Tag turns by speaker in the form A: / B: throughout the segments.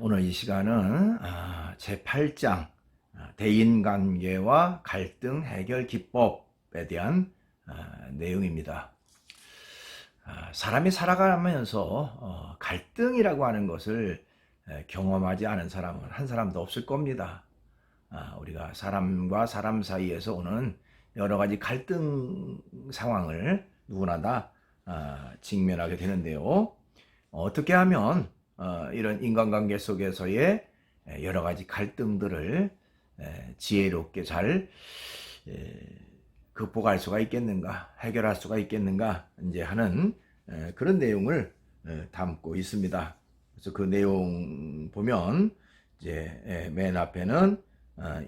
A: 오늘 이 시간은 제8장 대인관계와 갈등 해결 기법에 대한 내용입니다. 사람이 살아가면서 갈등이라고 하는 것을 경험하지 않은 사람은 한 사람도 없을 겁니다. 우리가 사람과 사람 사이에서 오는 여러 가지 갈등 상황을 누구나 다 직면하게 되는데요. 어떻게 하면 이런 인간관계 속에서의 여러 가지 갈등들을 지혜롭게 잘 극복할 수가 있겠는가, 해결할 수가 있겠는가 이제 하는 그런 내용을 담고 있습니다. 그래서 그 내용 보면 이제 맨 앞에는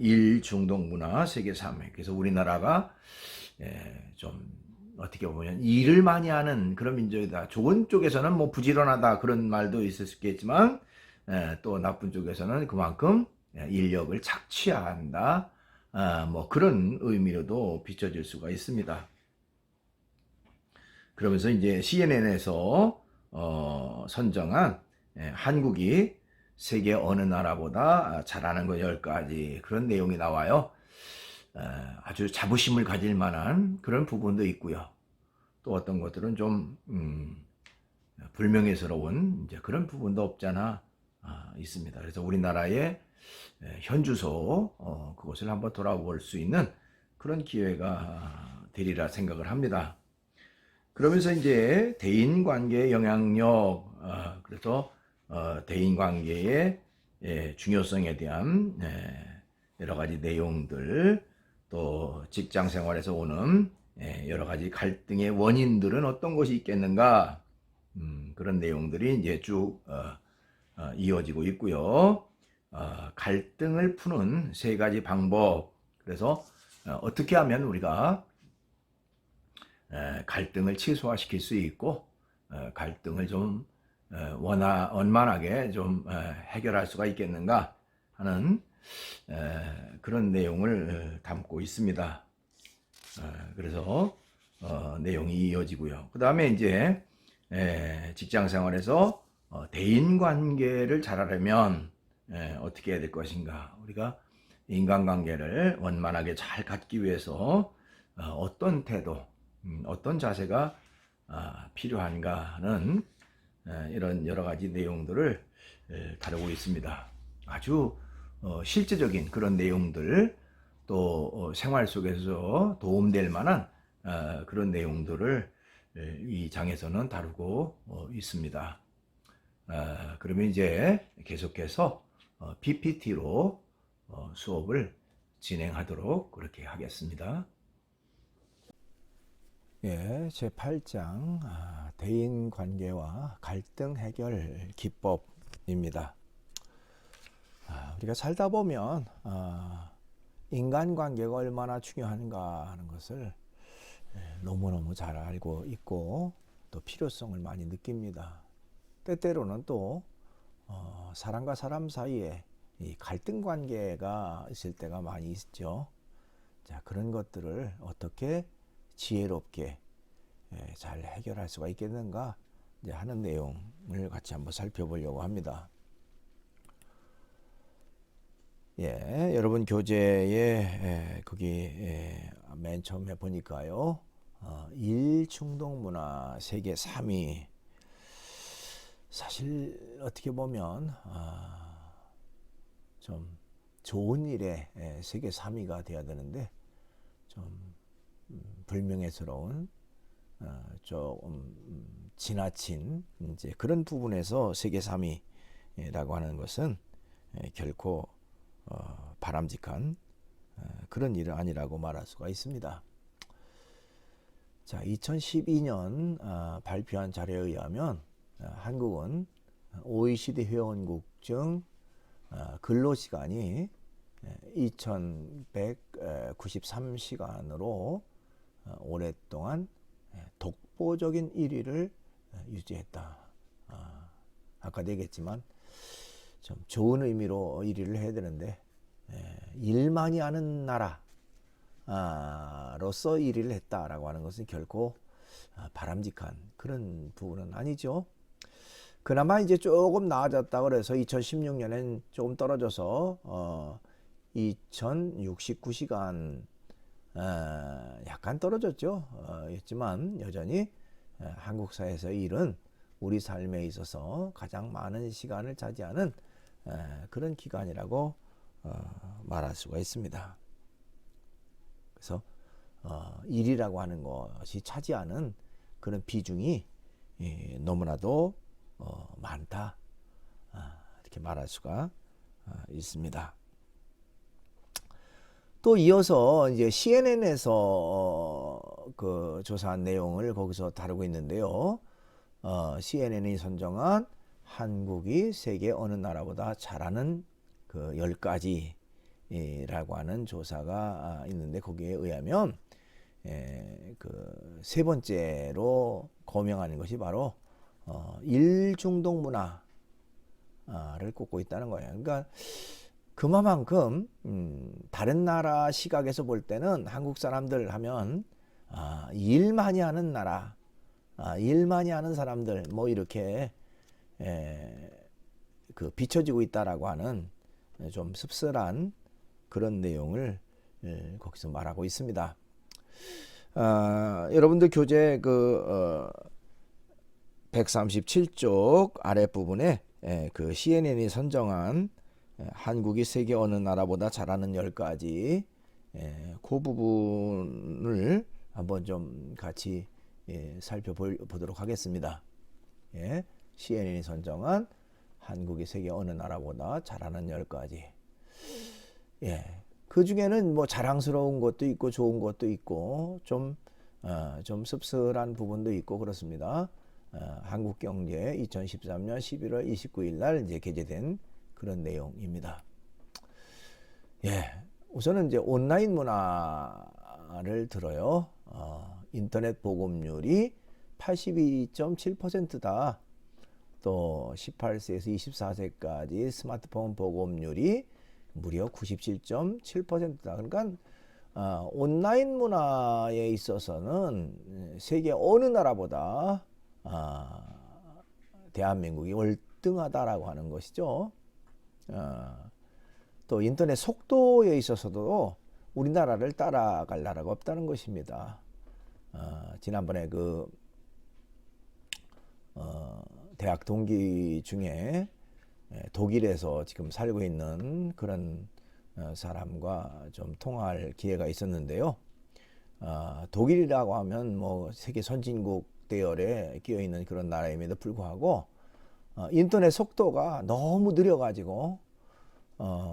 A: 일, 중동 문화, 세계 3회. 그래서 우리나라가 좀 어떻게 보면 일을 많이 하는 그런 민족이다. 좋은 쪽에서는 뭐 부지런하다 그런 말도 있을 수 있겠지만 또 나쁜 쪽에서는 그만큼 인력을 착취한다. 뭐 그런 의미로도 비춰질 수가 있습니다. 그러면서 이제 CNN에서 선정한 한국이 세계 어느 나라보다 잘하는 거 10가지 그런 내용이 나와요. 아주 자부심을 가질 만한 그런 부분도 있고요. 또 어떤 것들은 좀 불명예스러운 이제 그런 부분도 없잖아 있습니다. 그래서 우리나라의 현주소 그것을 한번 돌아볼 수 있는 그런 기회가 되리라 생각을 합니다. 그러면서 이제 대인관계의 영향력, 그래서 대인관계의 중요성에 대한 여러 가지 내용들, 또 직장 생활에서 오는 여러 가지 갈등의 원인들은 어떤 것이 있겠는가, 그런 내용들이 이제 쭉 이어지고 있고요. 갈등을 푸는 3가지 방법, 그래서 어떻게 하면 우리가 갈등을 최소화시킬 수 있고 갈등을 좀 원만하게 좀 해결할 수가 있겠는가 하는 그런 내용을 담고 있습니다. 그래서 내용이 이어지고요. 그 다음에 이제 직장 생활에서 대인관계를 잘하려면 어떻게 해야 될 것인가, 우리가 인간관계를 원만하게 잘 갖기 위해서 어떤 태도, 어떤 자세가 필요한가 하는 이런 여러 가지 내용들을 다루고 있습니다. 아주 실제적인 그런 내용들, 또 생활 속에서 도움될 만한 그런 내용들을 이 장에서는 다루고 있습니다. 그러면 이제 계속해서 PPT로 수업을 진행하도록 그렇게 하겠습니다.
B: 예, 제8장 대인관계와 갈등 해결 기법입니다. 우리가 살다 보면 인간관계가 얼마나 중요한가 하는 것을 너무너무 잘 알고 있고 또 필요성을 많이 느낍니다. 때때로는 또 사람과 사람 사이에 이 갈등 관계가 있을 때가 많이 있죠. 자, 그런 것들을 어떻게 지혜롭게 잘 해결할 수가 있겠는가 하는 내용을 같이 한번 살펴보려고 합니다. 예, 여러분 교재에 거기 맨 처음에 보니까요, 일중동문화 세계 3위. 사실 어떻게 보면 좀 좋은 일에 세계 3위가 돼야 되는데 좀 불명예스러운 조금 지나친 이제 그런 부분에서 세계 3위라고 하는 것은 결코 바람직한 그런 일은 아니라고 말할 수가 있습니다. 자, 2012년 발표한 자료에 의하면 한국은 OECD 회원국 중 근로시간이 2193시간으로 오랫동안 독보적인 1위를 유지했다. 아까도 얘기했지만 좀 좋은 의미로 1위를 해야 되는데 일 많이 하는 나라로서 1위를 했다라고 하는 것은 결코 바람직한 그런 부분은 아니죠. 그나마 이제 조금 나아졌다 그래서 2016년엔 조금 떨어져서 2069시간 약간 떨어졌죠. 였지만 여전히 한국 사회에서 일은 우리 삶에 있어서 가장 많은 시간을 차지하는 그런 기간이라고 말할 수가 있습니다. 그래서 일이라고 하는 것이 차지하는 그런 비중이 너무나도 많다, 이렇게 말할 수가 있습니다. 또 이어서 이제 CNN에서 그 조사한 내용을 거기서 다루고 있는데요. CNN이 선정한 한국이 세계 어느 나라보다 잘하는 그 10가지라고 하는 조사가 있는데, 거기에 의하면 그 세 번째로 거명하는 것이 바로 일중독 문화를 꼽고 있다는 거예요. 그러니까 그만큼 다른 나라 시각에서 볼 때는 한국 사람들 하면 일 많이 하는 나라, 일 많이 하는 사람들, 뭐 이렇게 그 비춰지고 있다라고 하는 좀 씁쓸한 그런 내용을 거기서 말하고 있습니다. 여러분들 교재 그 137쪽 아랫부분에 그 CNN이 선정한 한국이 세계 어느 나라보다 잘하는 10가지, 그 부분을 한번 좀 같이 살펴보도록 하겠습니다. CNN이 선정한 한국이 세계 어느 나라보다 잘하는 10가지. 그 중에는 뭐 자랑스러운 것도 있고 좋은 것도 있고 좀 씁쓸한 부분도 있고 그렇습니다. 한국경제 2013년 11월 29일 날 이제 게재된 그런 내용입니다. 우선은 이제 온라인 문화를 들어요. 인터넷 보급률이 82.7%다. 또 18세에서 24세까지 스마트폰 보급률이 무려 97.7%다. 그러니까 온라인 문화에 있어서는 세계 어느 나라보다 대한민국이 월등하다라고 하는 것이죠. 또 인터넷 속도에 있어서도 우리나라를 따라갈 나라가 없다는 것입니다. 지난번에 그 대학 동기 중에 독일에서 지금 살고 있는 그런 사람과 좀 통화할 기회가 있었는데요. 독일이라고 하면 뭐 세계 선진국 대열에 끼어 있는 그런 나라임에도 불구하고 인터넷 속도가 너무 느려가지고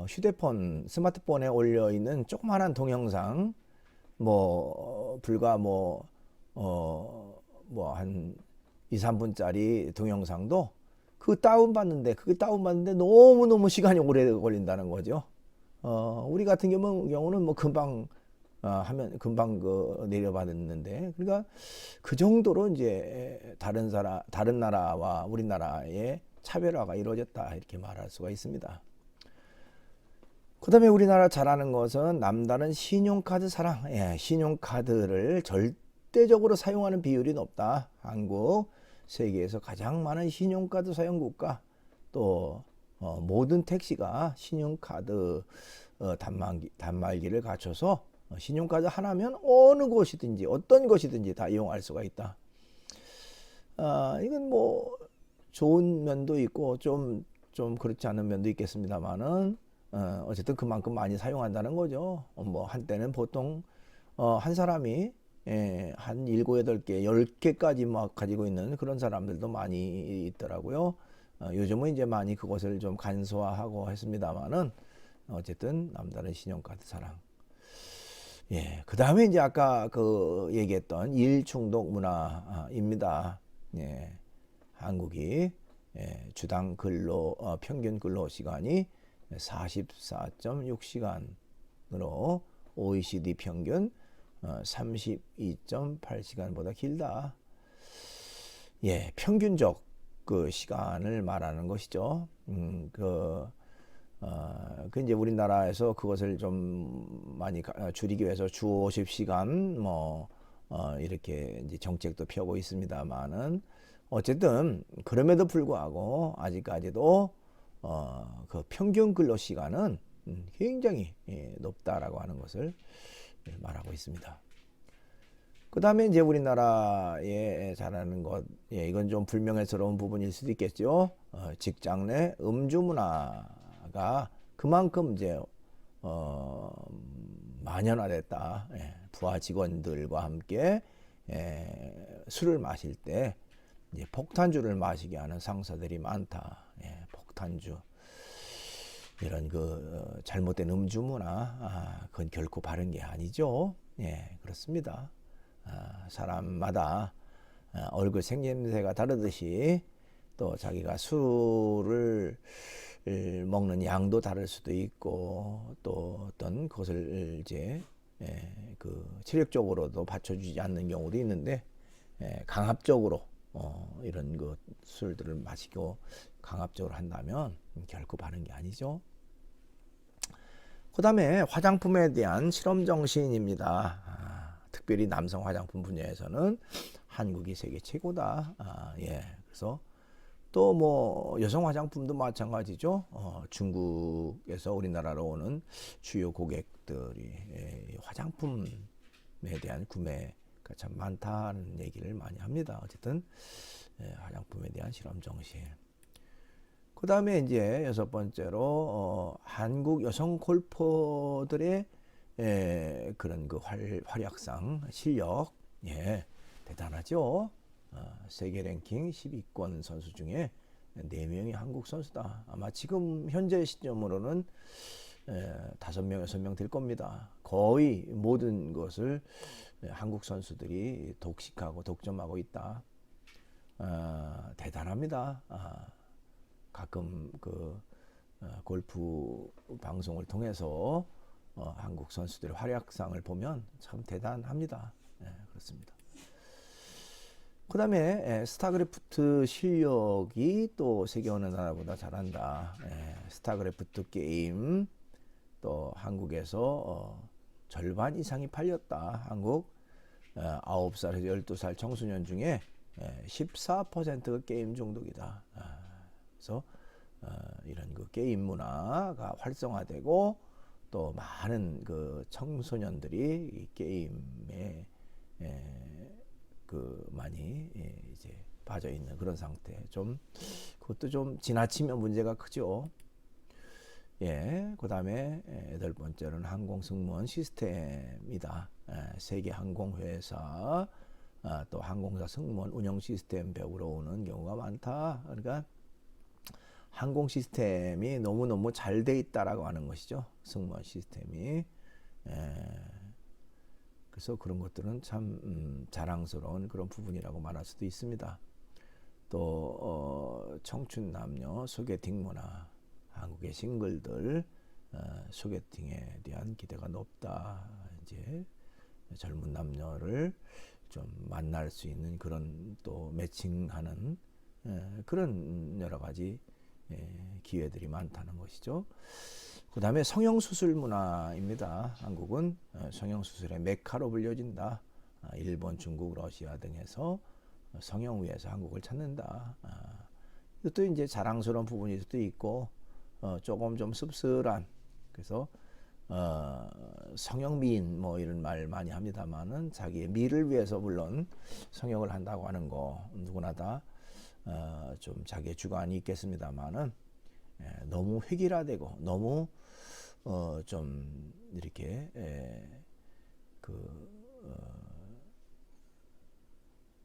B: 휴대폰, 스마트폰에 올려 있는 조그만한 동영상, 뭐 불과 한 2, 3분짜리 동영상도 그게 다운받는데 너무너무 시간이 오래 걸린다는 거죠. 우리 같은 경우는 뭐 금방 하면 금방 내려받았는데, 그러니까 그 정도로 이제 다른 나라와 우리나라의 차별화가 이루어졌다, 이렇게 말할 수가 있습니다. 그다음에 우리나라 잘하는 것은 남다른 신용카드 사랑. 신용카드를 절대적으로 사용하는 비율이 높다. 한국 세계에서 가장 많은 신용카드 사용 국가. 또 모든 택시가 신용카드 단말기를 갖춰서 신용카드 하나면 어느 곳이든지 어떤 것이든지 다 이용할 수가 있다. 이건 뭐 좋은 면도 있고 좀 그렇지 않은 면도 있겠습니다만은 어쨌든 그만큼 많이 사용한다는 거죠. 뭐 한때는 보통 한 사람이 한 7, 8개, 10개까지 막 가지고 있는 그런 사람들도 많이 있더라고요. 요즘은 이제 많이 그것을 좀 간소화하고 했습니다만은 어쨌든 남다른 신용카드 사랑. 그 다음에 이제 아까 얘기했던 일중독 문화입니다. 한국이 주당 평균 근로 시간이 44.6시간으로 OECD 평균 32.8시간보다 길다. 평균적 그 시간을 말하는 것이죠. 그 이제 우리나라에서 그것을 좀 많이 줄이기 위해서 주 50시간 이렇게 이제 정책도 펴고 있습니다만은 어쨌든 그럼에도 불구하고 아직까지도 그 평균 근로 시간은 굉장히 높다라고 하는 것을 말하고 있습니다. 그 다음에 이제 우리나라에 잘하는 것, 이건 좀 불명예스러운 부분일 수도 있겠죠. 직장 내 음주 문화가 그만큼 이제 만연화됐다. 부하 직원들과 함께 술을 마실 때 이제 폭탄주를 마시게 하는 상사들이 많다. 폭탄주. 이런 그 잘못된 음주 문화, 그건 결코 바른 게 아니죠. 그렇습니다. 사람마다 얼굴 생김새가 다르듯이 또 자기가 술을 먹는 양도 다를 수도 있고 또 어떤 것을 이제 그 체력적으로도 받쳐주지 않는 경우도 있는데 강압적으로 이런 그 술들을 마시고 강압적으로 한다면 결코 바른 게 아니죠. 그 다음에 화장품에 대한 실험 정신입니다. 특별히 남성 화장품 분야에서는 한국이 세계 최고다. 그래서 또 뭐 여성 화장품도 마찬가지죠. 중국에서 우리나라로 오는 주요 고객들이 화장품에 대한 구매가 참 많다는 얘기를 많이 합니다. 어쨌든 화장품에 대한 실험 정신. 그 다음에 이제 여섯 번째로 한국 여성 골퍼들의 그런 그 활약상 실력, 대단하죠. 세계 랭킹 10위권 선수 중에 4명이 한국 선수다. 아마 지금 현재 시점으로는 5명, 6명 될 겁니다. 거의 모든 것을 한국 선수들이 독식하고 독점하고 있다. 대단합니다. 가끔 그 골프 방송을 통해서 한국 선수들의 활약상을 보면 참 대단합니다. 그렇습니다. 그 다음에 스타크래프트 실력이 또 세계 어느 나라보다 잘한다. 스타크래프트 게임 또 한국에서 절반 이상이 팔렸다. 한국 9살에서 12살 청소년 중에 14%가 게임 중독이다. 그래서 이런 그 게임 문화가 활성화되고 또 많은 그 청소년들이 이 게임에 그 많이 이제 빠져 있는 그런 상태. 좀 그것도 좀 지나치면 문제가 크죠. 그 다음에 8번째는 항공 승무원 시스템이다. 세계 항공회사 또 항공사 승무원 운영 시스템 배우러 오는 경우가 많다. 그러니까 항공 시스템이 너무너무 잘 돼 있다라고 하는 것이죠. 승무원 시스템이. 그래서 그런 것들은 참 자랑스러운 그런 부분이라고 말할 수도 있습니다. 또 청춘 남녀 소개팅 문화, 한국의 싱글들 소개팅에 대한 기대가 높다. 이제 젊은 남녀를 좀 만날 수 있는 그런 또 매칭하는 그런 여러 가지 기회들이 많다는 것이죠. 그 다음에 성형수술 문화입니다. 한국은 성형수술의 메카로 불려진다. 일본, 중국, 러시아 등에서 성형의에서 한국을 찾는다. 이것도 이제 자랑스러운 부분일 수도 있고 조금 좀 씁쓸한, 그래서 성형미인 뭐 이런 말 많이 합니다만은 자기의 미를 위해서 물론 성형을 한다고 하는 거 누구나 다 좀 자기의 주관이 있겠습니다만은 너무 획일화되고 너무 좀 이렇게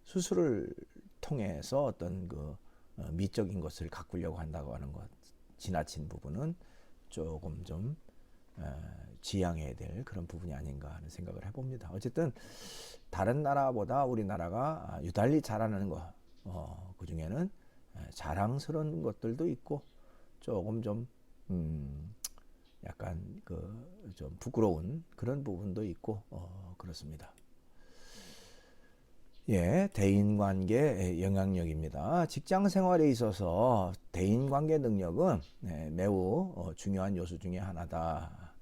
B: 수술을 통해서 어떤 그 미적인 것을 가꾸려고 한다고 하는 것, 지나친 부분은 조금 좀 지양해야 될 그런 부분이 아닌가 하는 생각을 해봅니다. 어쨌든 다른 나라보다 우리나라가 유달리 잘하는 거, 그 중에는 자랑스러운 것들도 있고 조금 좀 약간 그 좀 부끄러운 그런 부분도 있고 그렇습니다. 대인관계 영향력입니다. 직장 생활에 있어서 대인관계 능력은 매우 중요한 요소 중에 하나다.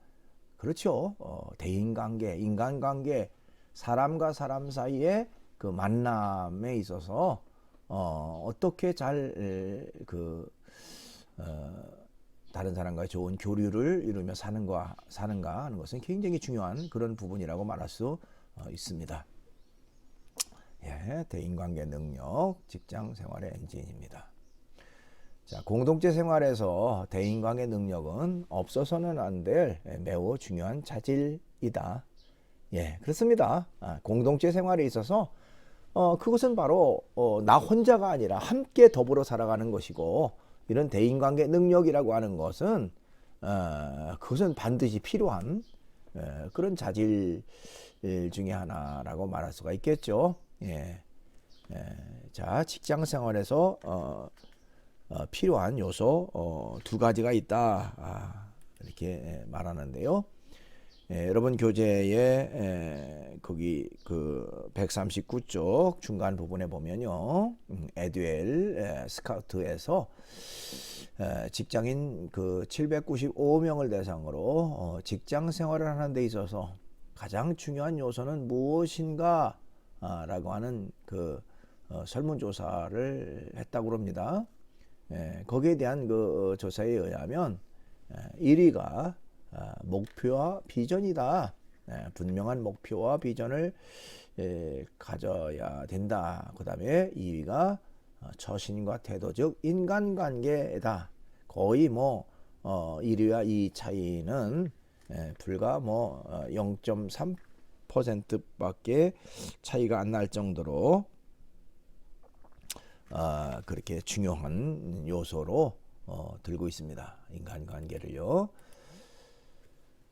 B: 그렇죠. 대인관계, 인간관계, 사람과 사람 사이의 그 만남에 있어서 어떻게 잘 다른 사람과 좋은 교류를 이루며 사는가 하는 것은 굉장히 중요한 그런 부분이라고 말할 수 있습니다. 예, 대인관계 능력, 직장 생활의 엔진입니다. 자, 공동체 생활에서 대인관계 능력은 없어서는 안 될 매우 중요한 자질이다. 예, 그렇습니다. 공동체 생활에 있어서 그것은 바로 나 혼자가 아니라 함께 더불어 살아가는 것이고, 이런 대인관계 능력이라고 하는 것은 그것은 반드시 필요한 그런 자질 중에 하나라고 말할 수가 있겠죠. 예. 자, 직장 생활에서 필요한 요소 두 가지가 있다, 이렇게 말하는데요. 여러분 교재에 거기 그 139쪽 중간 부분에 보면요, 에듀엘 스카우트에서 직장인 그 795명을 대상으로 직장 생활을 하는 데 있어서 가장 중요한 요소는 무엇인가 라고 하는 그 설문조사를 했다고 합니다. 거기에 대한 그 조사에 의하면 1위가 목표와 비전이다. 분명한 목표와 비전을 가져야 된다. 그 다음에 2위가 처신과 태도적 인간관계다. 거의 뭐 1위와 2위 차이는 불과 뭐 0.3%밖에 차이가 안 날 정도로 그렇게 중요한 요소로 들고 있습니다. 인간관계를요.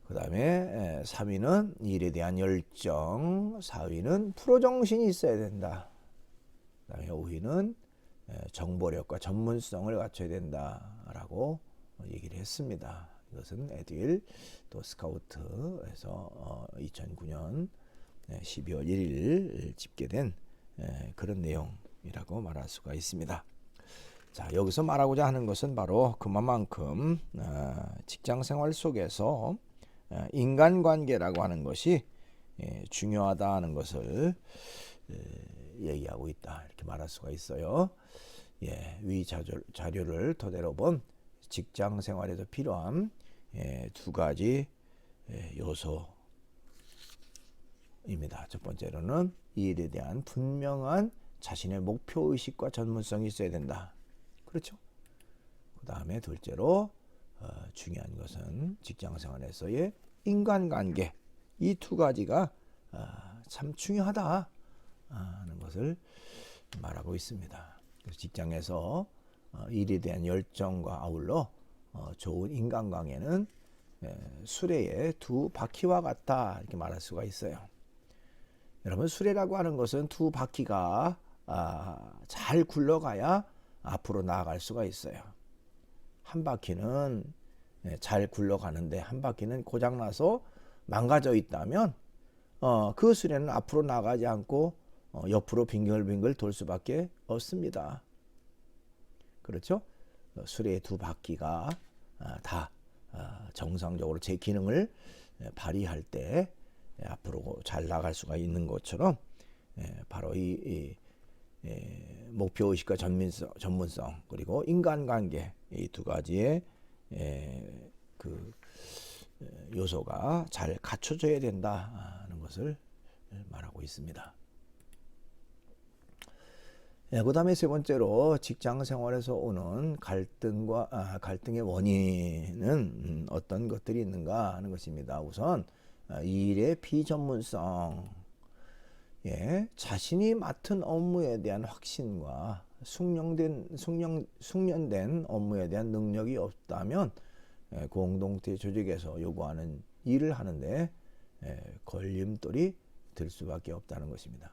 B: 그 다음에 3위는 일에 대한 열정, 4위는 프로정신이 있어야 된다. 그 다음에 5위는 정보력과 전문성을 갖춰야 된다라고 얘기를 했습니다. 이것은 에듀윌 또 스카우트에서 2009년 12월 1일 집계된 그런 내용이라고 말할 수가 있습니다. 자, 여기서 말하고자 하는 것은 바로 그만큼 직장 생활 속에서 인간관계라고 하는 것이 중요하다 하는 것을 얘기하고 있다, 이렇게 말할 수가 있어요. 예, 위 자료를 토대로 본 직장 생활에서 필요한 두 가지 요소입니다. 첫 번째로는 이 일에 대한 분명한 자신의 목표 의식과 전문성이 있어야 된다. 그렇죠? 그 다음에 둘째로 중요한 것은 직장 생활에서의 인간관계, 이 두 가지가 참 중요하다 하는 것을 말하고 있습니다. 그래서 직장에서 일에 대한 열정과 아울러 좋은 인간관계는 수레의 두 바퀴와 같다, 이렇게 말할 수가 있어요. 여러분, 수레라고 하는 것은 두 바퀴가 잘 굴러가야 앞으로 나아갈 수가 있어요. 한 바퀴는 잘 굴러가는데 한 바퀴는 고장나서 망가져 있다면 그 수레는 앞으로 나가지 않고 옆으로 빙글빙글 돌 수밖에 없습니다. 그렇죠? 수레의 두 바퀴가 다 정상적으로 제 기능을 발휘할 때 앞으로 잘 나갈 수가 있는 것처럼 바로 이 목표의식과 전문성 그리고 인간관계, 이 두 가지의 그 요소가 잘 갖춰져야 된다는 것을 말하고 있습니다. 그 다음에 세 번째로 직장 생활에서 오는 갈등의 원인은 어떤 것들이 있는가 하는 것입니다. 우선 일의 비전문성, 자신이 맡은 업무에 대한 확신과 숙련된 업무에 대한 능력이 없다면 공동체 조직에서 요구하는 일을 하는데 걸림돌이 될 수밖에 없다는 것입니다.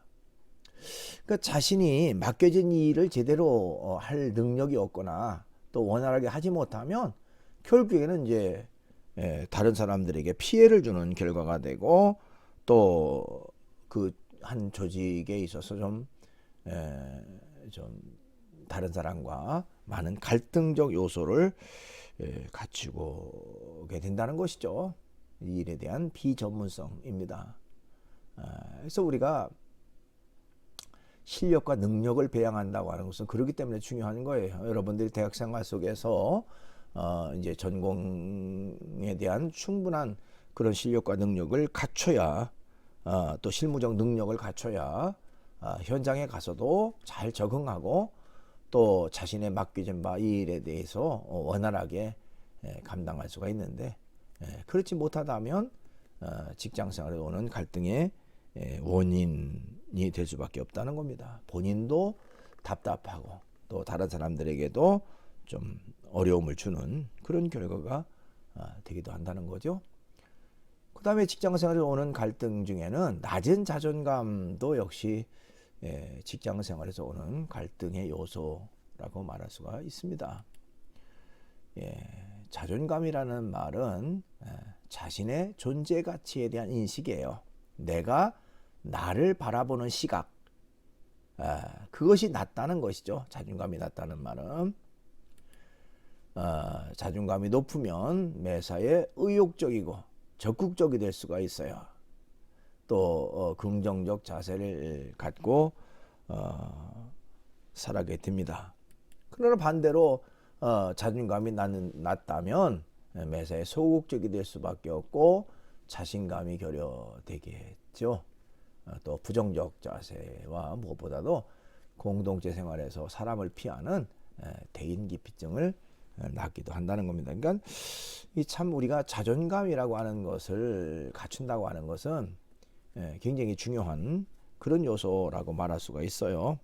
B: 그러니까 자신이 맡겨진 일을 제대로 할 능력이 없거나 또 원활하게 하지 못하면 결국에는 이제 다른 사람들에게 피해를 주는 결과가 되고, 또 그 한 조직에 있어서 좀 다른 사람과 많은 갈등적 요소를 갖추게 된다는 것이죠. 이 일에 대한 비전문성입니다. 그래서 우리가 실력과 능력을 배양한다고 하는 것은 그렇기 때문에 중요한 거예요. 여러분들이 대학 생활 속에서 이제 전공에 대한 충분한 그런 실력과 능력을 갖춰야 또 실무적 능력을 갖춰야 현장에 가서도 잘 적응하고 또 자신의 맡겨진 바 이 일에 대해서 원활하게 감당할 수가 있는데 그렇지 못하다면 직장 생활에 오는 갈등의 원인이 될 수밖에 없다는 겁니다. 본인도 답답하고 또 다른 사람들에게도 좀 어려움을 주는 그런 결과가 되기도 한다는 거죠. 그 다음에 직장 생활에 오는 갈등 중에는 낮은 자존감도 역시 직장 생활에서 오는 갈등의 요소라고 말할 수가 있습니다. 자존감이라는 말은 자신의 존재 가치에 대한 인식이에요. 내가 나를 바라보는 시각, 그것이 낮다는 것이죠. 자존감이 낮다는 말은 자존감이 높으면 매사에 의욕적이고 적극적이 될 수가 있어요. 또 긍정적 자세를 갖고 살아가게 됩니다. 그러나 반대로 자존감이 낮다면 매사에 소극적이 될 수밖에 없고 자신감이 결여되겠죠. 또 부정적 자세와 무엇보다도 공동체 생활에서 사람을 피하는 대인기피증을 낳기도 한다는 겁니다. 그러니까 이 참 우리가 자존감이라고 하는 것을 갖춘다고 하는 것은 굉장히 중요한 그런 요소라고 말할 수가 있어요.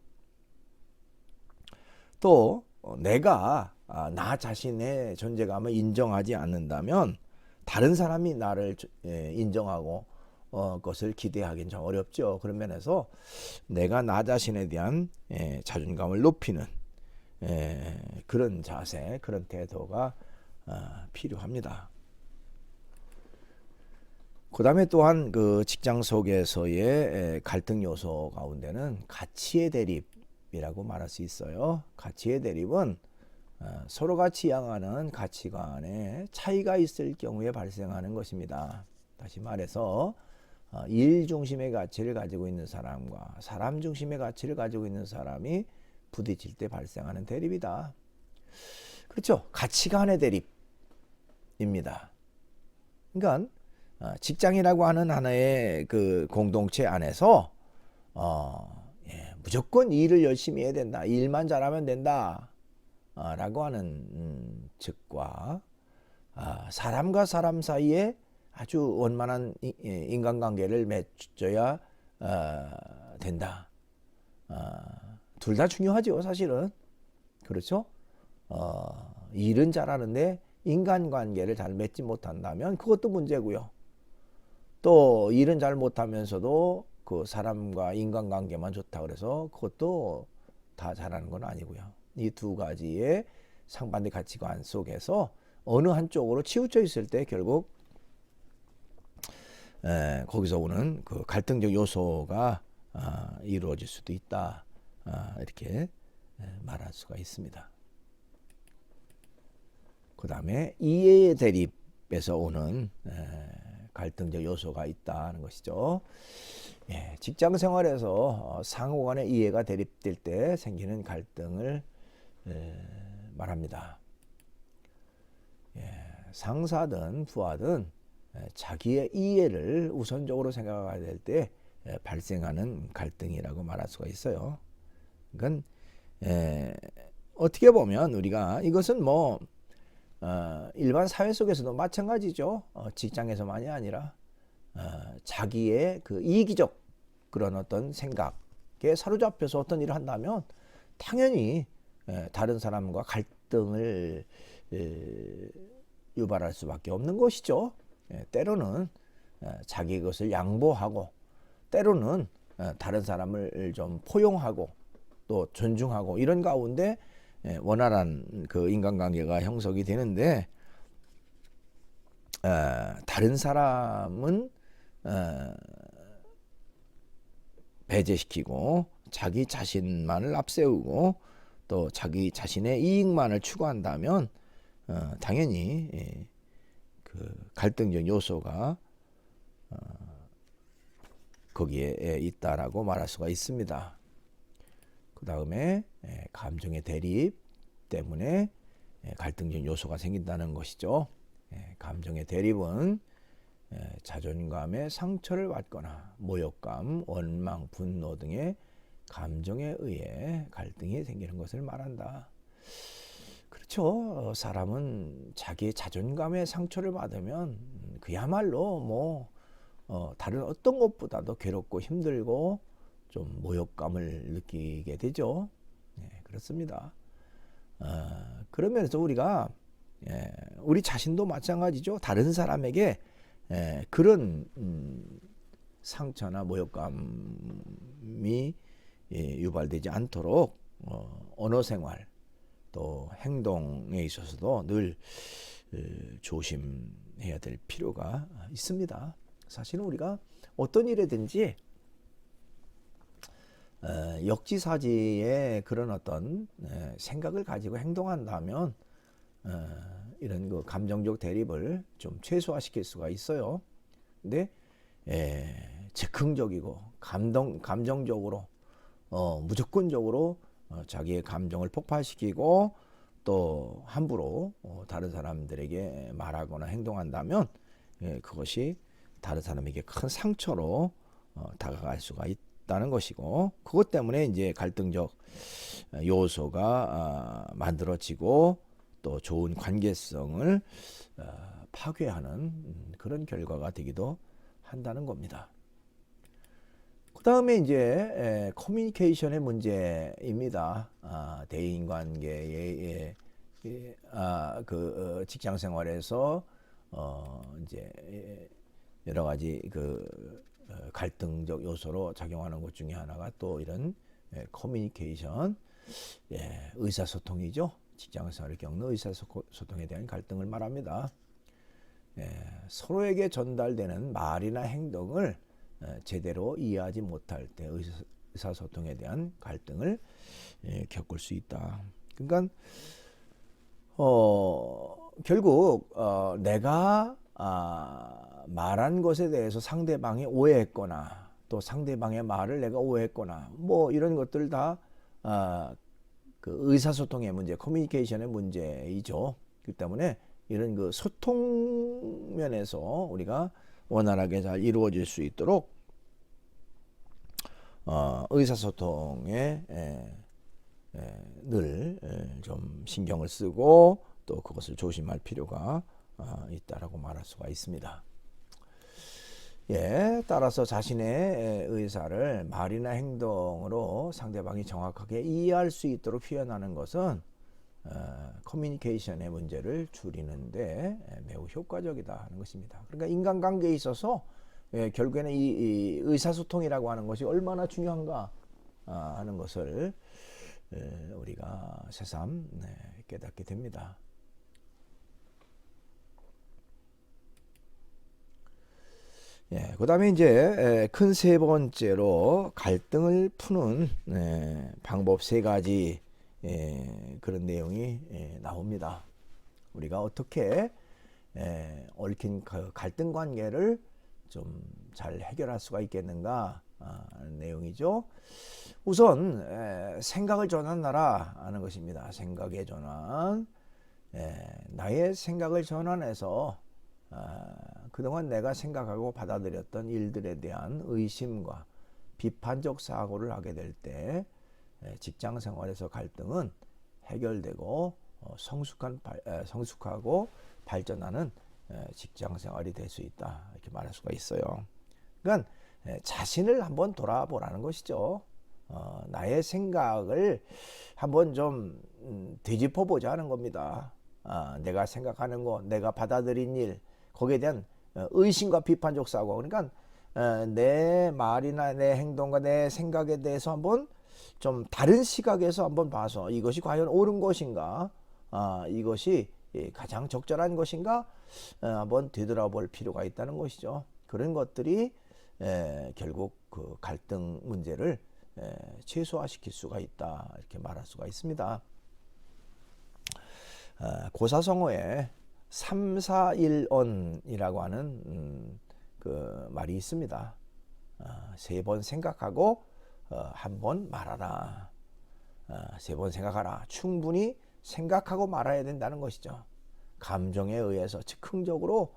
B: 또 내가 나 자신의 존재감을 인정하지 않는다면 다른 사람이 나를 인정하고 것을 기대하기는 좀 어렵죠. 그런 면에서 내가 나 자신에 대한 자존감을 높이는 그런 자세, 그런 태도가 필요합니다. 그 다음에 또한 그 직장 속에서의 갈등 요소 가운데는 가치의 대립이라고 말할 수 있어요. 가치의 대립은 서로가 지향하는 가치관에 차이가 있을 경우에 발생하는 것입니다. 다시 말해서 일 중심의 가치를 가지고 있는 사람과 사람 중심의 가치를 가지고 있는 사람이 부딪힐 때 발생하는 대립이다. 그렇죠. 가치관의 대립입니다. 그러니까 직장이라고 하는 하나의 그 공동체 안에서 무조건 일을 열심히 해야 된다. 일만 잘하면 된다. 라고 하는 측과 사람과 사람 사이에 아주 원만한 인간관계를 맺어야 된다. 둘 다 중요하죠, 사실은. 그렇죠? 일은 잘하는데 인간관계를 잘 맺지 못한다면 그것도 문제고요. 또 일은 잘 못하면서도 그 사람과 인간관계만 좋다 그래서 그것도 다 잘하는 건 아니고요. 이 두 가지의 상반된 가치관 속에서 어느 한쪽으로 치우쳐 있을 때 결국 거기서 오는 그 갈등적 요소가 이루어질 수도 있다. 이렇게 말할 수가 있습니다. 그 다음에 이해의 대립에서 오는 갈등적 요소가 있다는 것이죠. 직장 생활에서 상호 간의 이해가 대립될 때 생기는 갈등을 말합니다. 상사든 부하든 자기의 이해를 우선적으로 생각해야 될 때 발생하는 갈등이라고 말할 수가 있어요. 그러니까 어떻게 보면 우리가 이것은 뭐 일반 사회 속에서도 마찬가지죠. 직장에서만이 아니라 자기의 그 이기적 그런 어떤 생각에 사로잡혀서 어떤 일을 한다면 당연히 다른 사람과 갈등을 유발할 수밖에 없는 것이죠. 때로는 자기 것을 양보하고 때로는 다른 사람을 좀 포용하고 또 존중하고 이런 가운데 원활한 그 인간관계가 형성이 되는데 다른 사람은 배제시키고 자기 자신만을 앞세우고 또 자기 자신의 이익만을 추구한다면 당연히 그 갈등적 요소가 거기에 있다라고 말할 수가 있습니다. 그 다음에 감정의 대립 때문에 갈등적 요소가 생긴다는 것이죠. 감정의 대립은 자존감에 상처를 받거나 모욕감, 원망, 분노 등의 감정에 의해 갈등이 생기는 것을 말한다. 그렇죠. 사람은 자기의 자존감에 상처를 받으면 그야말로 뭐 다른 어떤 것보다도 괴롭고 힘들고 좀 모욕감을 느끼게 되죠. 그렇습니다. 그러면서 우리가 우리 자신도 마찬가지죠. 다른 사람에게 그런 상처나 모욕감이 유발되지 않도록 언어 생활 또 행동에 있어서도 늘 조심해야 될 필요가 있습니다. 사실은 우리가 어떤 일이든지 역지사지의 그런 어떤 생각을 가지고 행동한다면 이런 그 감정적 대립을 좀 최소화시킬 수가 있어요. 근데 즉흥적이고 감정적으로 무조건적으로 자기의 감정을 폭발시키고 또 함부로 다른 사람들에게 말하거나 행동한다면 그것이 다른 사람에게 큰 상처로 다가갈 수가 있다는 것이고, 그것 때문에 이제 갈등적 요소가 만들어지고 또 좋은 관계성을 파괴하는 그런 결과가 되기도 한다는 겁니다. 그 다음에 이제 커뮤니케이션의 문제입니다. 대인 관계의 직장 생활에서 이제 여러 가지 갈등적 요소로 작용하는 것 중에 하나가 또 이런 커뮤니케이션, 의사소통이죠. 직장 생활을 겪는 의사소통에 대한 갈등을 말합니다. 서로에게 전달되는 말이나 행동을 제대로 이해하지 못할 때 의사소통에 대한 갈등을 겪을 수 있다. 그러니까 결국 내가 말한 것에 대해서 상대방이 오해했거나 또 상대방의 말을 내가 오해했거나 뭐 이런 것들 다 그 의사소통의 문제, 커뮤니케이션의 문제이죠. 그렇기 때문에 이런 그 소통 면에서 우리가 원활하게 잘 이루어질 수 있도록 의사소통에 늘 좀 신경을 쓰고 또 그것을 조심할 필요가 있다라고 말할 수가 있습니다. 따라서 자신의 의사를 말이나 행동으로 상대방이 정확하게 이해할 수 있도록 표현하는 것은 커뮤니케이션의 문제를 줄이는데 매우 효과적이다 하는 것입니다. 그러니까 인간관계에 있어서 결국에는 이 의사소통이라고 하는 것이 얼마나 중요한가 하는 것을 우리가 새삼 깨닫게 됩니다. 그 다음에 이제 큰 세 번째로 갈등을 푸는 방법 세 가지 그런 내용이 나옵니다. 우리가 어떻게 얽힌 그 갈등 관계를 좀 잘 해결할 수가 있겠는가 하는 내용이죠. 우선 생각을 전환하라 하는 것입니다. 생각의 전환. 나의 생각을 전환해서 그동안 내가 생각하고 받아들였던 일들에 대한 의심과 비판적 사고를 하게 될 때 직장 생활에서 갈등은 해결되고 성숙하고 발전하는 직장 생활이 될 수 있다 이렇게 말할 수가 있어요. 그러니까 자신을 한번 돌아보라는 것이죠. 나의 생각을 한번 좀 되짚어 보자 하는 겁니다. 내가 생각하는 것, 내가 받아들인 일, 거기에 대한 의심과 비판적 사고. 그러니까 내 말이나 내 행동과 내 생각에 대해서 한번 좀 다른 시각에서 한번 봐서 이것이 과연 옳은 것인가, 이것이 가장 적절한 것인가 한번 되돌아볼 필요가 있다는 것이죠. 그런 것들이 결국 그 갈등 문제를 최소화시킬 수가 있다 이렇게 말할 수가 있습니다. 고사성어에 3-4-1언이라고 하는 그 말이 있습니다. 3번 생각하고 한 번 말하라. 세 번 생각하라. 충분히 생각하고 말아야 된다는 것이죠. 감정에 의해서 즉흥적으로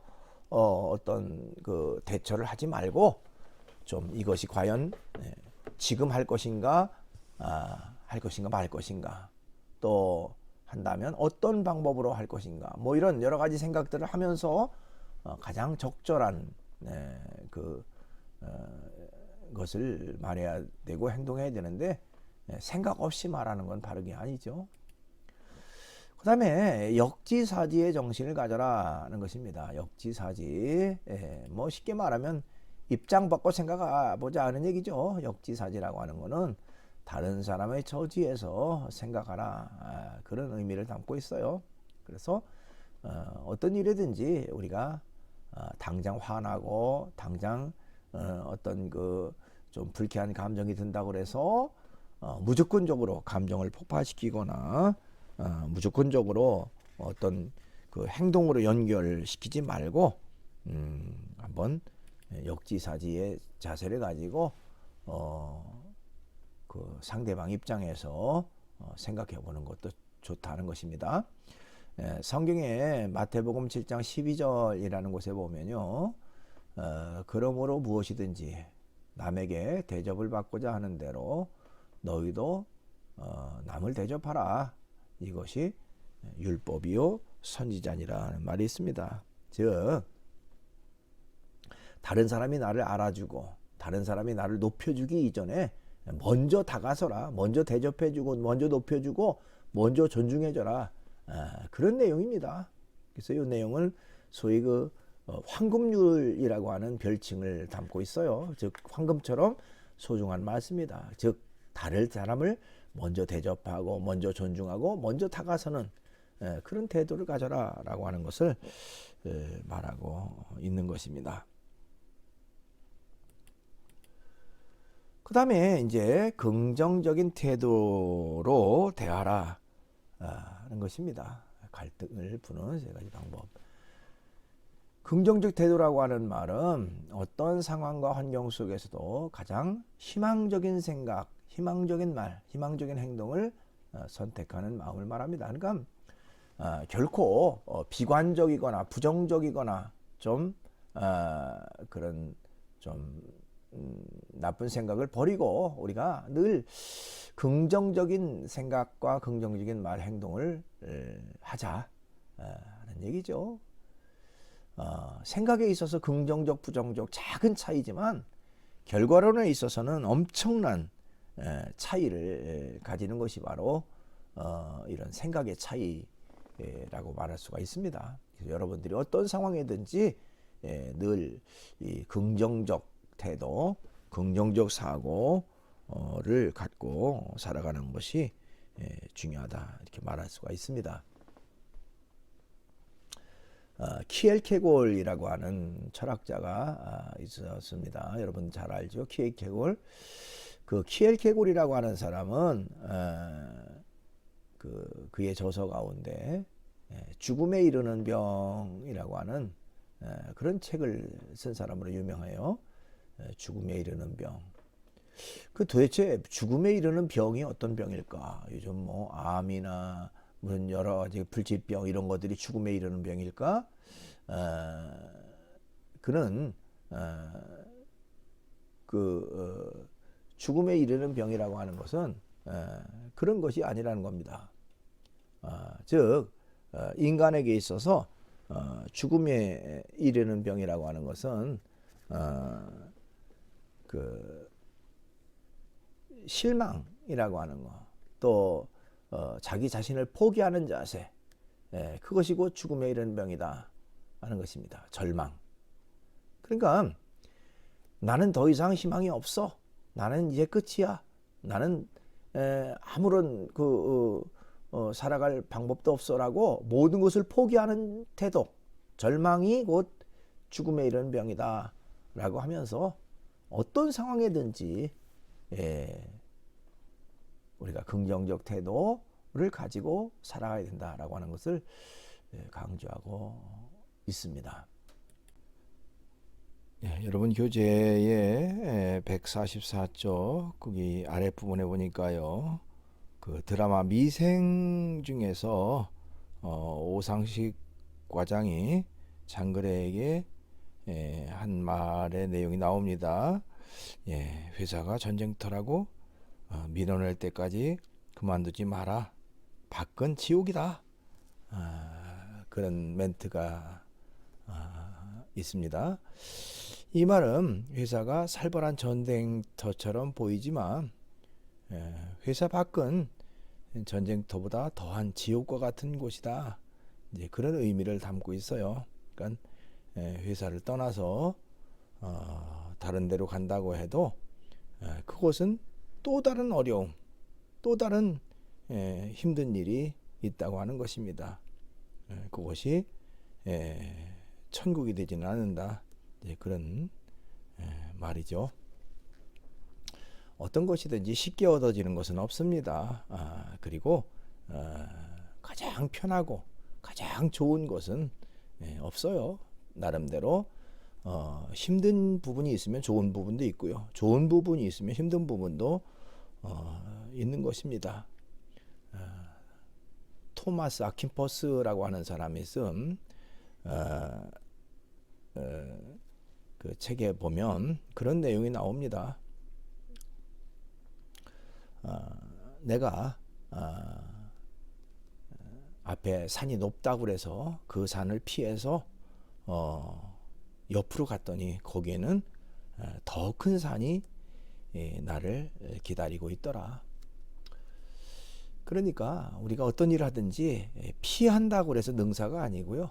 B: 어떤 그 대처를 하지 말고 좀 이것이 과연 지금 할 것인가, 할 것인가 말 것인가, 또 한다면 어떤 방법으로 할 것인가, 뭐 이런 여러 가지 생각들을 하면서 가장 적절한 그 것을 말해야 되고 행동해야 되는데 생각 없이 말하는 건 바른 게 아니죠. 그 다음에 역지사지의 정신을 가져라는 것입니다. 역지사지. 뭐 쉽게 말하면 입장 바꿔 생각해보자 하는 얘기죠. 역지사지라고 하는 거는 다른 사람의 처지에서 생각하라. 그런 의미를 담고 있어요. 그래서 어떤 일이든지 우리가 당장 화나고 당장 어떤 그 좀 불쾌한 감정이 든다고 그래서 무조건적으로 감정을 폭발시키거나 무조건적으로 어떤 그 행동으로 연결시키지 말고 한번 역지사지의 자세를 가지고 그 상대방 입장에서 생각해 보는 것도 좋다는 것입니다. 성경에 마태복음 7장 12절이라는 곳에 보면요. 그러므로 무엇이든지 남에게 대접을 받고자 하는 대로 너희도 남을 대접하라. 이것이 율법이요 선지자니라는 말이 있습니다. 즉 다른 사람이 나를 알아주고 다른 사람이 나를 높여주기 이전에 먼저 다가서라. 먼저 대접해주고 먼저 높여주고 먼저 존중해줘라. 그런 내용입니다. 그래서 이 내용을 소위 그 황금률이라고 하는 별칭을 담고 있어요. 즉 황금처럼 소중한 말씀이다. 즉 다른 사람을 먼저 대접하고 먼저 존중하고 먼저 다가서는 그런 태도를 가져라라고 하는 것을 말하고 있는 것입니다. 그 다음에 이제 긍정적인 태도로 대하라는 것입니다. 갈등을 푸는 세 가지 방법. 긍정적 태도라고 하는 말은 어떤 상황과 환경 속에서도 가장 희망적인 생각, 희망적인 말, 희망적인 행동을 선택하는 마음을 말합니다. 그러니까 결코 비관적이거나 부정적이거나 좀 그런 좀 나쁜 생각을 버리고 우리가 늘 긍정적인 생각과 긍정적인 말, 행동을 하자는 얘기죠. 생각에 있어서 긍정적, 부정적 작은 차이지만 결과론에 있어서는 엄청난 차이를 가지는 것이 바로 이런 생각의 차이라고 말할 수가 있습니다. 그래서 여러분들이 어떤 상황이든지 늘 이 긍정적 태도, 긍정적 사고를 갖고 살아가는 것이 중요하다 이렇게 말할 수가 있습니다. 키엘케골이라고 하는 철학자가 있었습니다. 여러분 잘 알죠? 키엘케골. 그 키엘케골이라고 하는 사람은 그의 저서 가운데 죽음에 이르는 병이라고 하는 그런 책을 쓴 사람으로 유명해요. 죽음에 이르는 병. 그 도대체 죽음에 이르는 병이 어떤 병일까? 요즘 뭐 암이나 무슨 여러 가지 불치병 이런 것들이 죽음에 이르는 병일까? 그는 죽음에 이르는 병이라고 하는 것은 그런 것이 아니라는 겁니다. 즉 인간에게 있어서 죽음에 이르는 병이라고 하는 것은 그 실망이라고 하는 거, 또 자기 자신을 포기하는 자세, 그것이 곧 죽음에 이르는 병이다 하는 것입니다. 절망. 그러니까 나는 더 이상 희망이 없어. 나는 이제 끝이야. 나는 아무런 살아갈 방법도 없어라고 모든 것을 포기하는 태도. 절망이 곧 죽음에 이르는 병이다 라고 하면서 어떤 상황이든지 우리가 긍정적 태도를 가지고 살아가야 된다라고 하는 것을 강조하고 있습니다. 여러분 교재의 144쪽 거기 아랫부분에 보니까요. 그 드라마 미생 중에서 오상식 과장이 장그래에게 한 말의 내용이 나옵니다. 예, 회사가 전쟁터라고 밀어낼 때까지 그만두지 마라. 밖은 지옥이다. 그런 멘트가 있습니다. 이 말은 회사가 살벌한 전쟁터처럼 보이지만 회사 밖은 전쟁터보다 더한 지옥과 같은 곳이다. 이제 그런 의미를 담고 있어요. 그러니까 회사를 떠나서 다른 데로 간다고 해도 그곳은 또 다른 어려움, 또 다른 힘든 일이 있다고 하는 것입니다. 그것이 천국이 되지는 않는다. 이제 그런 말이죠. 어떤 것이든지 쉽게 얻어지는 것은 없습니다. 그리고 가장 편하고 가장 좋은 것은 없어요. 나름대로 힘든 부분이 있으면 좋은 부분도 있고요. 좋은 부분이 있으면 힘든 부분도 있는 것입니다. 토마스 아킨퍼스라고 하는 사람이 쓴 그 책에 보면 그런 내용이 나옵니다. 내가 앞에 산이 높다고 그래서 그 산을 피해서 옆으로 갔더니 거기에는 더 큰 산이 나를 기다리고 있더라. 그러니까 우리가 어떤 일을 하든지 피한다고 해서 능사가 아니고요.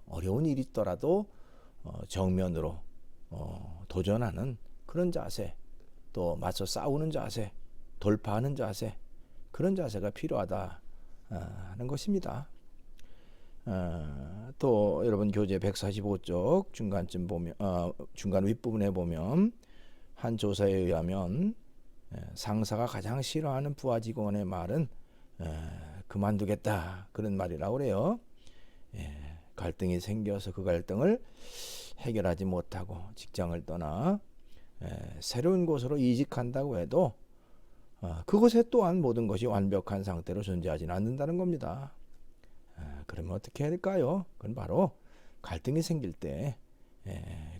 B: 어려운 일이 있더라도 정면으로 도전하는 그런 자세, 또 맞서 싸우는 자세, 돌파하는 자세, 그런 자세가 필요하다 하는 것입니다. 또 여러분 교재 145쪽 중간쯤 보면 중간 윗부분에 보면 한 조사에 의하면 상사가 가장 싫어하는 부하 직원의 말은 그만두겠다 그런 말이라고 그래요. 갈등이 생겨서 그 갈등을 해결하지 못하고 직장을 떠나 새로운 곳으로 이직한다고 해도 그곳에 또한 모든 것이 완벽한 상태로 존재하지는 않는다는 겁니다. 그러면 어떻게 해야 될까요? 그건 바로 갈등이 생길 때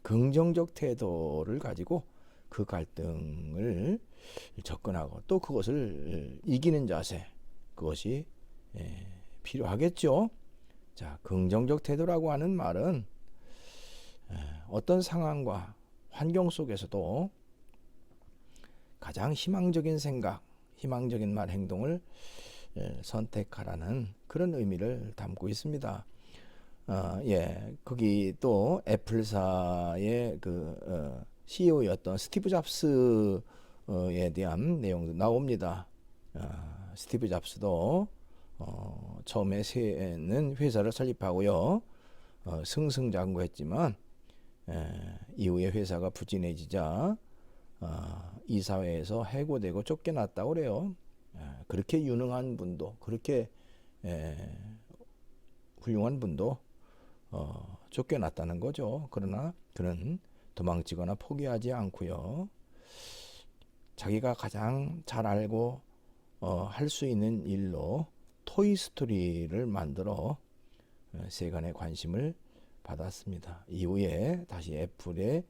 B: 긍정적 태도를 가지고 그 갈등을 접근하고 또 그것을 이기는 자세, 그것이 필요하겠죠. 자, 긍정적 태도라고 하는 말은 어떤 상황과 환경 속에서도 가장 희망적인 생각, 희망적인 말, 행동을 선택하라는 그런 의미를 담고 있습니다. 거기 또 애플사의 그 CEO였던 스티브 잡스에 대한 내용도 나옵니다. 스티브 잡스도 처음에는 회사를 설립하고요, 승승장구했지만 이후에 회사가 부진해지자 이사회에서 해고되고 쫓겨났다고 그래요. 그렇게 유능한 분도, 그렇게 훌륭한 분도 쫓겨났다는 거죠. 그러나 그는 도망치거나 포기하지 않고요, 자기가 가장 잘 알고 할 수 있는 일로 토이스토리를 만들어 세간의 관심을 받았습니다. 이후에 다시 애플의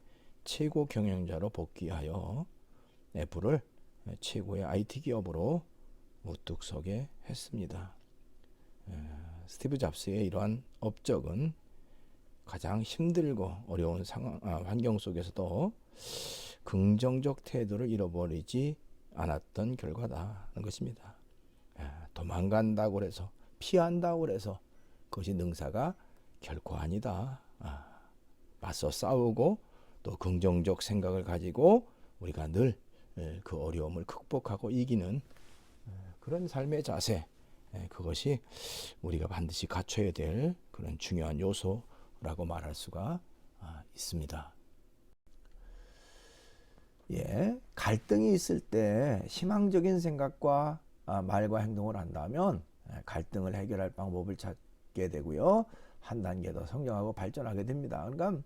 B: 최고 경영자로 복귀하여 애플을 최고의 IT 기업으로 우뚝 서게 했습니다. 스티브 잡스의 이러한 업적은 가장 힘들고 어려운 환경 속에서도 긍정적 태도를 잃어버리지 않았던 결과다는 것입니다. 도망간다고 해서, 피한다고 해서 그것이 능사가 결코 아니다. 맞서 싸우고 또 긍정적 생각을 가지고 우리가 늘 그 어려움을 극복하고 이기는 그런 삶의 자세, 그것이 우리가 반드시 갖춰야 될 그런 중요한 요소라고 말할 수가 있습니다. 갈등이 있을 때 희망적인 생각과 말과 행동을 한다면 갈등을 해결할 방법을 찾게 되고요, 한 단계 더 성장하고 발전하게 됩니다. 그러니까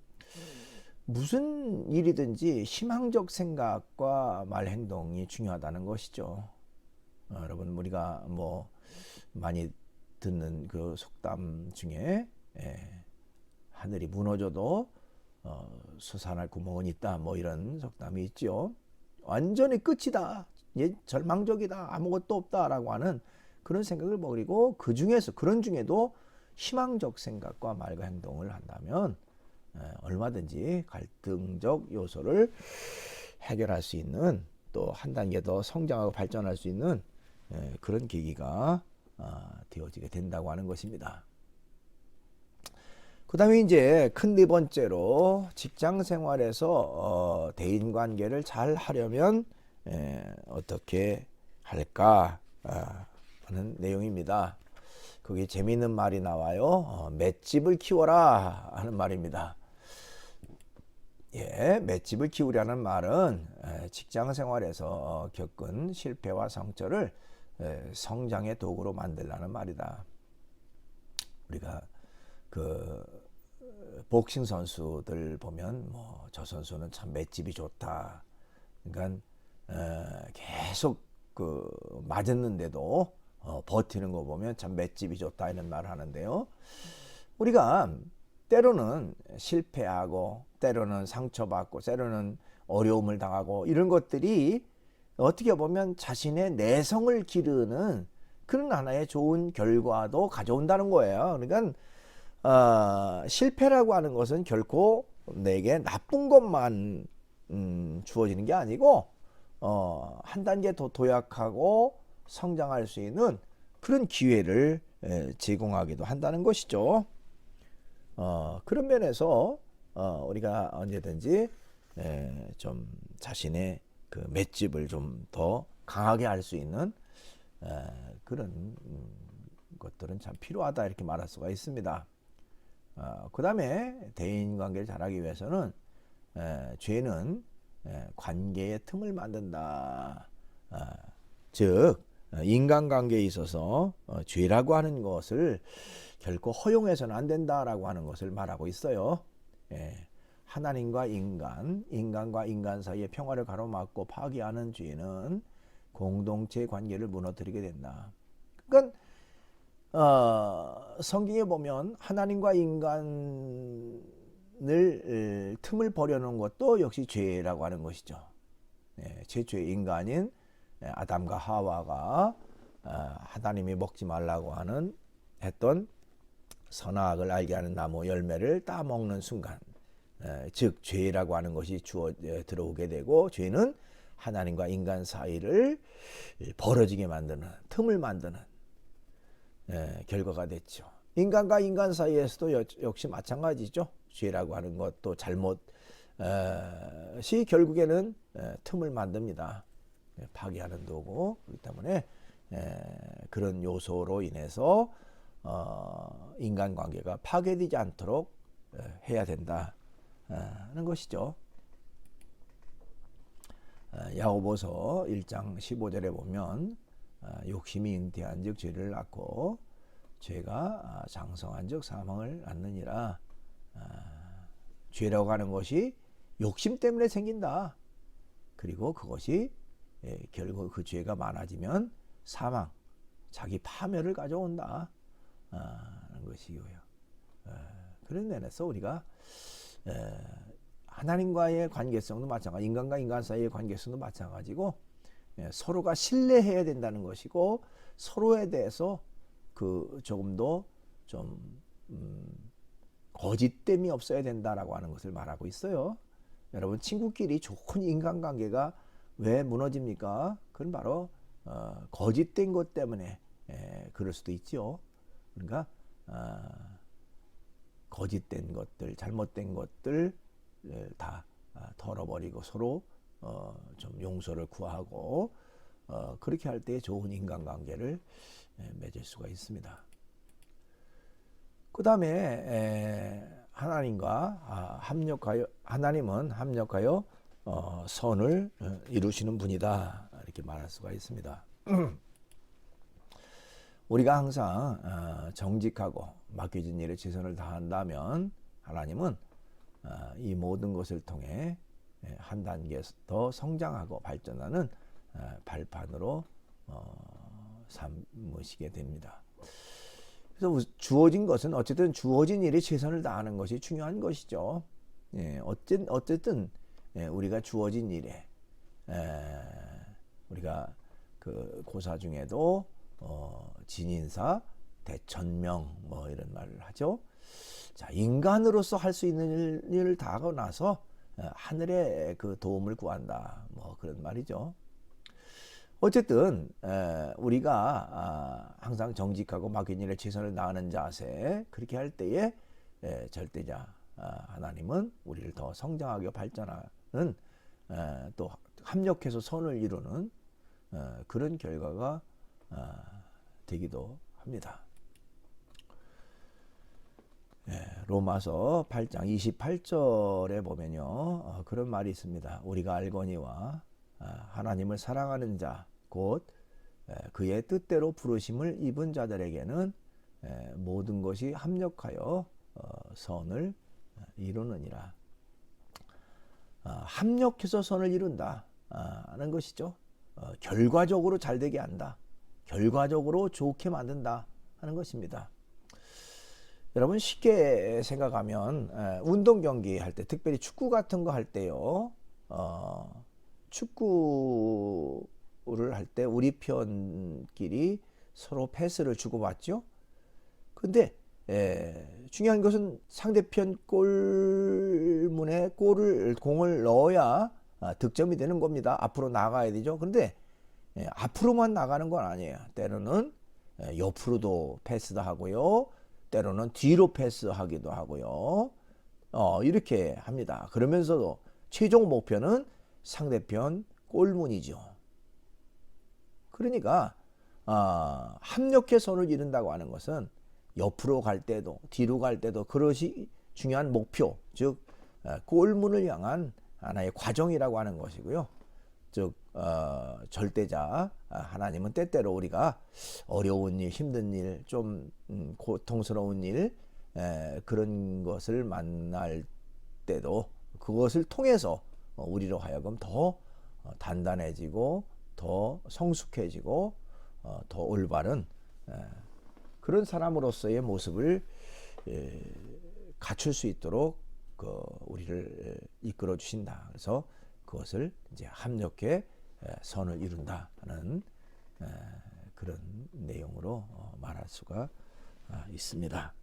B: 무슨 일이든지 희망적 생각과 말 행동이 중요하다는 것이죠. 여러분 우리가 뭐 많이 듣는 그 속담 중에 하늘이 무너져도 솟아날 구멍은 있다, 뭐 이런 속담이 있죠. 완전히 끝이다, 절망적이다, 아무것도 없다라고 하는 그런 생각을 버리고 그 중에서 그런 중에도 희망적 생각과 말과 행동을 한다면 얼마든지 갈등적 요소를 해결할 수 있는, 또 한 단계 더 성장하고 발전할 수 있는 그런 계기가 되어지게 된다고 하는 것입니다. 그 다음에 이제 큰 네 번째로 직장 생활에서 대인 관계를 잘 하려면 어떻게 할까 하는 내용입니다. 거기 재미있는 말이 나와요. 맷집을 키워라 하는 말입니다. 맷집을 키우려는 말은 직장 생활에서 겪은 실패와 상처를 성장의 도구로 만들라는 말이다. 우리가 그 복싱 선수들 보면 뭐 저 선수는 참 맷집이 좋다. 그러니까 계속 그 맞았는데도 버티는 거 보면 참 맷집이 좋다 이런 말을 하는데요. 우리가 때로는 실패하고 때로는 상처받고 때로는 어려움을 당하고 이런 것들이 어떻게 보면 자신의 내성을 기르는 그런 하나의 좋은 결과도 가져온다는 거예요. 그러니까 실패라고 하는 것은 결코 내게 나쁜 것만 주어지는 게 아니고 한 단계 더 도약하고 성장할 수 있는 그런 기회를 제공하기도 한다는 것이죠. 그런 면에서 우리가 언제든지 좀 자신의 그 맷집을 좀 더 강하게 할 수 있는 그런 것들은 참 필요하다 이렇게 말할 수가 있습니다. 그 다음에 대인관계를 잘하기 위해서는 죄는 관계의 틈을 만든다. 즉 인간관계에 있어서 죄라고 하는 것을 결코 허용해서는 안 된다라고 하는 것을 말하고 있어요. 하나님과 인간과 인간 사이의 평화를 가로막고 파괴하는 죄는 공동체 관계를 무너뜨리게 된다. 그러니까 성경에 보면 하나님과 인간을 틈을 버려놓은 것도 역시 죄라고 하는 것이죠. 최초의 인간인 아담과 하와가 하나님이 먹지 말라고 했던 선악을 알게 하는 나무 열매를 따먹는 순간, 즉 죄라고 하는 것이 들어오게 되고, 죄는 하나님과 인간 사이를 벌어지게 만드는, 틈을 만드는 결과가 됐죠. 인간과 인간 사이에서도 역시 마찬가지죠. 죄라고 하는 것도 잘못이 결국에는 틈을 만듭니다. 파괴하는 도구. 그렇기 때문에 그런 요소로 인해서 인간관계가 파괴되지 않도록 해야 된다는 것이죠. 야고보서 1장 15절에 보면 욕심이 잉태한 즉 죄를 낳고 죄가 장성한 즉 사망을 낳느니라. 죄라고 하는 것이 욕심 때문에 생긴다. 그리고 그것이 결국 그 죄가 많아지면 사망, 자기 파멸을 가져온다 하는 것이고요. 그런 면에서 우리가 하나님과의 관계성도 마찬가지, 인간과 인간 사이의 관계성도 마찬가지고 서로가 신뢰해야 된다는 것이고, 서로에 대해서 그 조금 더 좀 거짓됨이 없어야 된다라고 하는 것을 말하고 있어요. 여러분, 친구끼리 좋은 인간관계가 왜 무너집니까? 그건 바로 거짓된 것 때문에 그럴 수도 있죠. 그러니까 거짓된 것들, 잘못된 것들 다 털어버리고 서로 좀 용서를 구하고 그렇게 할 때 좋은 인간관계를 맺을 수가 있습니다. 그 다음에 하나님은 합력하여 선을 이루시는 분이다 이렇게 말할 수가 있습니다. 우리가 항상 정직하고 맡겨진 일에 최선을 다한다면 하나님은 이 모든 것을 통해 한 단계 더 성장하고 발전하는 발판으로 삼으시게 됩니다. 그래서 주어진 것은 어쨌든 주어진 일에 최선을 다하는 것이 중요한 것이죠. 예, 어쨌든 우리가 주어진 일에 우리가 그 고사 중에도 진인사, 대천명 뭐 이런 말을 하죠. 자, 인간으로서 할 수 있는 일을 다 하고 나서 하늘의 그 도움을 구한다. 뭐 그런 말이죠. 어쨌든 우리가 항상 정직하고 맡긴 일에 최선을 다하는 자세, 그렇게 할 때에 절대자 하나님은 우리를 더 성장하게 발전하는 또 합력해서 선을 이루는 그런 결과가 되기도 합니다. 로마서 8장 28절에 보면요, 그런 말이 있습니다. 우리가 알거니와 하나님을 사랑하는 자 곧 그의 뜻대로 부르심을 입은 자들에게는 모든 것이 합력하여 선을 이루느니라. 합력해서 선을 이룬다 하는 것이죠. 결과적으로 잘 되게 한다, 결과적으로 좋게 만든다 하는 것입니다. 여러분 쉽게 생각하면 운동 경기 할 때, 특별히 축구 같은 거 할 때요, 축구를 할 때 우리 편끼리 서로 패스를 주고받죠. 근데 중요한 것은 상대편 골문에 공을 넣어야 득점이 되는 겁니다. 앞으로 나가야 되죠. 그런데 앞으로만 나가는 건 아니에요. 때로는 옆으로도 패스도 하고요, 때로는 뒤로 패스하기도 하고요. 이렇게 합니다. 그러면서도 최종 목표는 상대편 골문이죠. 그러니까 합력해 선을 이룬다고 하는 것은 옆으로 갈 때도 뒤로 갈 때도 그것이 중요한 목표, 즉 골문을 향한 하나의 과정이라고 하는 것이고요. 즉 절대자 하나님은 때때로 우리가 어려운 일, 힘든 일, 좀 고통스러운 일, 그런 것을 만날 때도 그것을 통해서 우리로 하여금 더 단단해지고 더 성숙해지고 더 올바른 그런 사람으로서의 모습을 갖출 수 있도록 우리를 이끌어 주신다. 그래서 그것을 이제 합력해 선을 이룬다 하는 그런 내용으로 말할 수가 있습니다.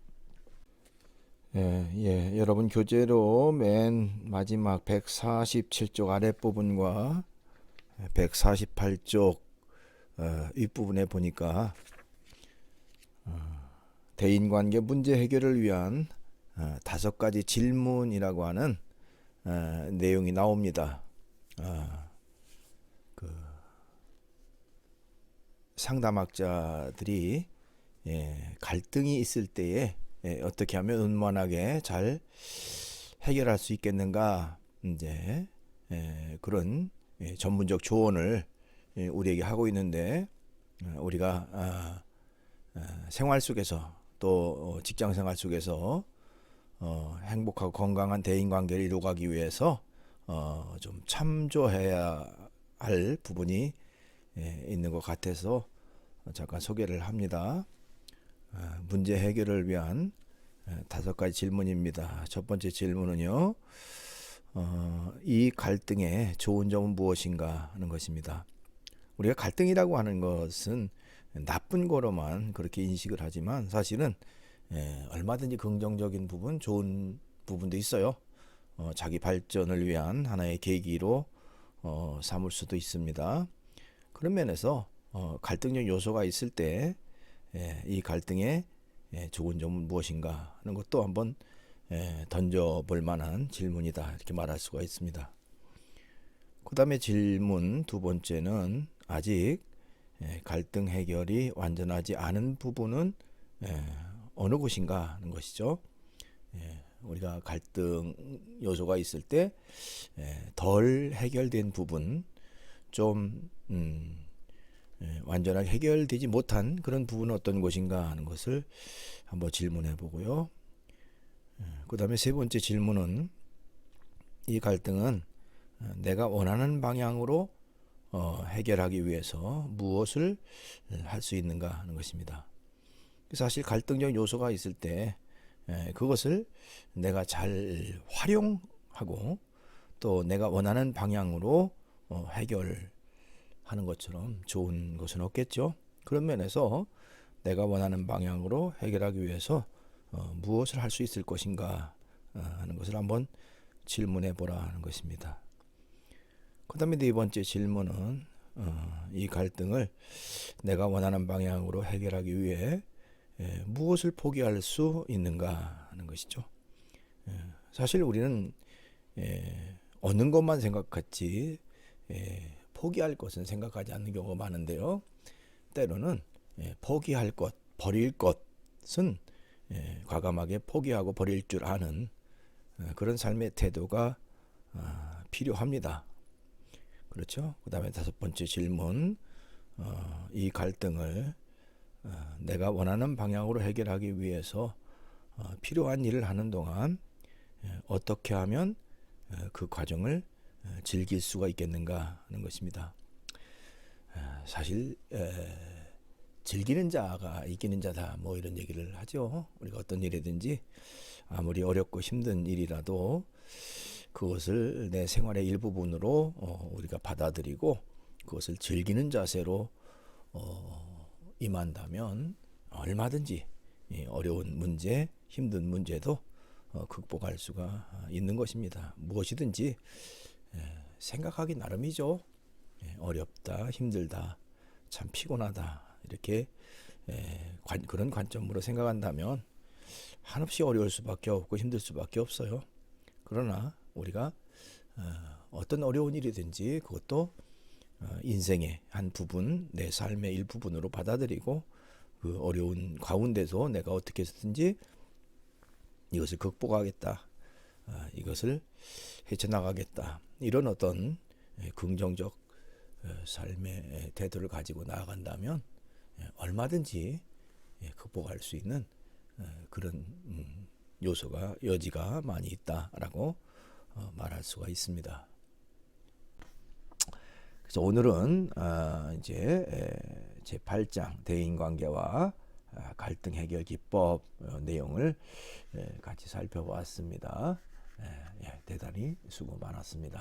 B: 여러분 교재로 맨 마지막 147쪽 아랫부분과 148쪽 윗부분에 보니까 대인관계 문제 해결을 위한 5가지 질문이라고 하는 내용이 나옵니다. 상담학자들이 갈등이 있을 때에 어떻게 하면 원만하게 잘 해결할 수 있겠는가, 이제 그런 전문적 조언을 우리에게 하고 있는데, 우리가 생활 속에서 또 직장 생활 속에서 행복하고 건강한 대인관계를 이루어가기 위해서 좀 참조해야 할 부분이 있는 것 같아서 잠깐 소개를 합니다. 문제 해결을 위한 5가지 질문입니다. 첫 번째 질문은요, 이 갈등의 좋은 점은 무엇인가 하는 것입니다. 우리가 갈등이라고 하는 것은 나쁜 거로만 그렇게 인식을 하지만 사실은 얼마든지 긍정적인 부분, 좋은 부분도 있어요. 자기 발전을 위한 하나의 계기로 삼을 수도 있습니다. 그런 면에서 갈등적 요소가 있을 때 이 갈등의 좋은 점은 무엇인가 하는 것도 한번 던져볼 만한 질문이다, 이렇게 말할 수가 있습니다. 그 다음에 질문 두 번째는 아직 갈등 해결이 완전하지 않은 부분은 어느 곳인가 하는 것이죠. 우리가 갈등 요소가 있을 때 덜 해결된 부분, 좀 완전하게 해결되지 못한 그런 부분은 어떤 것인가 하는 것을 한번 질문해 보고요. 그 다음에 세 번째 질문은 이 갈등은 내가 원하는 방향으로 해결하기 위해서 무엇을 할 수 있는가 하는 것입니다. 사실 갈등적 요소가 있을 때 그것을 내가 잘 활용하고 또 내가 원하는 방향으로 해결하는 것처럼 좋은 것은 없겠죠. 그런 면에서 내가 원하는 방향으로 해결하기 위해서 무엇을 할 수 있을 것인가 하는 것을 한번 질문해 보라 하는 것입니다. 그 다음에 네 번째 질문은 이 갈등을 내가 원하는 방향으로 해결하기 위해 무엇을 포기할 수 있는가 하는 것이죠. 사실 우리는 얻는 것만 생각하지 포기할 것은 생각하지 않는 경우가 많은데요. 때로는 포기할 것, 버릴 것은 과감하게 포기하고 버릴 줄 아는 그런 삶의 태도가 필요합니다. 그렇죠? 그 다음에 다섯 번째 질문, 이 갈등을 내가 원하는 방향으로 해결하기 위해서 필요한 일을 하는 동안 어떻게 하면 그 과정을 즐길 수가 있겠는가 하는 것입니다. 사실 즐기는 자가 이기는 자다 뭐 이런 얘기를 하죠. 우리가 어떤 일이든지 아무리 어렵고 힘든 일이라도 그것을 내 생활의 일부분으로 우리가 받아들이고 그것을 즐기는 자세로 임한다면 얼마든지 어려운 문제, 힘든 문제도 극복할 수가 있는 것입니다. 무엇이든지 생각하기 나름이죠. 어렵다, 힘들다, 참 피곤하다 이렇게 그런 관점으로 생각한다면 한없이 어려울 수밖에 없고 힘들 수밖에 없어요. 그러나 우리가 어떤 어려운 일이든지 그것도 인생의 한 부분, 내 삶의 일부분으로 받아들이고 그 어려운 가운데서 내가 어떻게 해서든지 이것을 극복하겠다, 이것을 헤쳐나가겠다, 이런 어떤 긍정적 삶의 태도를 가지고 나아간다면 얼마든지 극복할 수 있는 그런 여지가 많이 있다라고 말할 수가 있습니다. 그래서 오늘은 이제 제 8장 대인관계와 갈등 해결 기법 내용을 같이 살펴보았습니다. 대단히 수고 많았습니다.